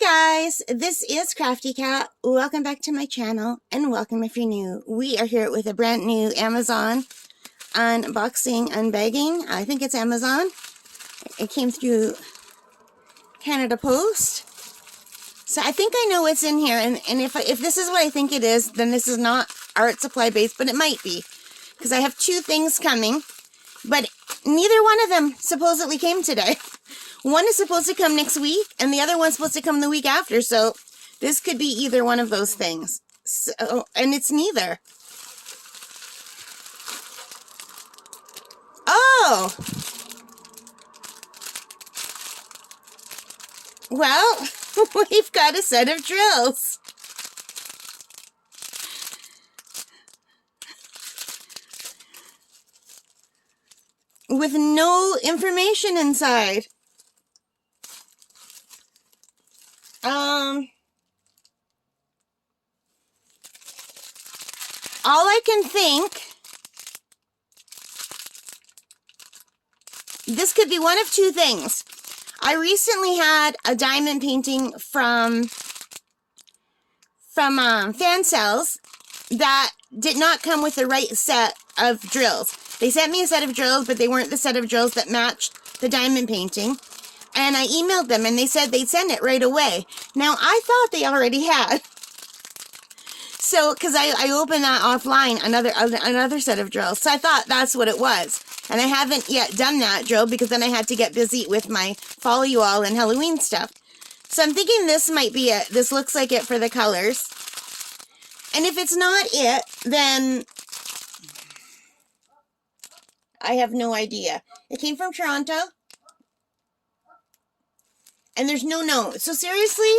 Hi guys, this is Crafty Cat. Welcome back to my channel and welcome if you're new. We are here with a brand new Amazon unboxing, unbagging. I think it's Amazon. It came through Canada Post. So I think I know what's in here, and if this is what I think it is, then this is not art supply based, but it might be. Because I have two things coming, but neither one of them supposedly came today. One is supposed to come next week, and the other one's supposed to come the week after, so this could be either one of those things. So, and it's neither. Oh! Well, we've got a set of drills. With no information inside. All I can think, this could be one of two things. I recently had a diamond painting from Fansells that did not come with the right set of drills. They sent me a set of drills, but they weren't the set of drills that matched the diamond painting. And I emailed them, and they said they'd send it right away. Now, I thought they already had. So, because I opened that offline, another set of drills. So I thought that's what it was. And I haven't yet done that drill, because then I had to get busy with my Follow You All and Halloween stuff. So I'm thinking this might be it. This looks like it for the colors. And if it's not it, then I have no idea. It came from Toronto. And there's no note. So seriously,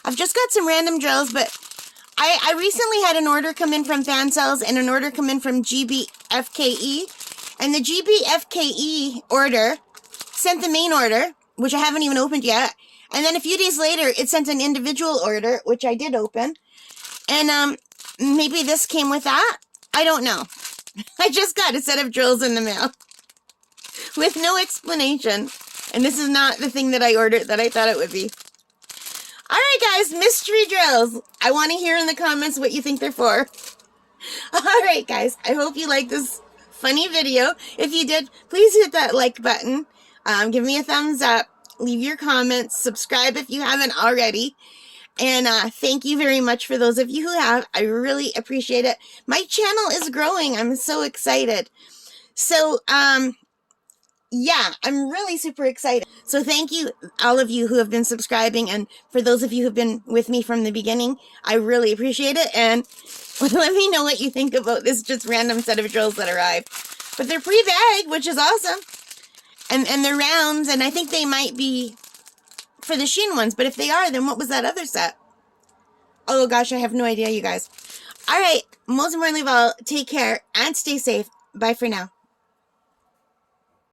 I've just got some random drills, but I recently had an order come in from Fansells and an order come in from GBFKE. And the GBFKE order sent the main order, which I haven't even opened yet. And then a few days later, it sent an individual order, which I did open. And maybe this came with that? I don't know. I just got a set of drills in the mail with no explanation. And this is not the thing that I ordered that I thought it would be. Alright guys, mystery drills. I want to hear in the comments what you think they're for. Alright guys, I hope you liked this funny video. If you did, please hit that like button. Give me a thumbs up. Leave your comments. Subscribe if you haven't already. And thank you very much for those of you who have. I really appreciate it. My channel is growing. I'm so excited. So, yeah, I'm really super excited. So thank you, all of you who have been subscribing, and for those of you who've been with me from the beginning, I really appreciate it, and let me know what you think about this just random set of drills that arrived. But they're pre-bagged, which is awesome, and they're rounds, and I think they might be for the Shein ones, but if they are, then what was that other set? Oh gosh, I have no idea, you guys. Alright, most importantly of all, take care, and stay safe. Bye for now.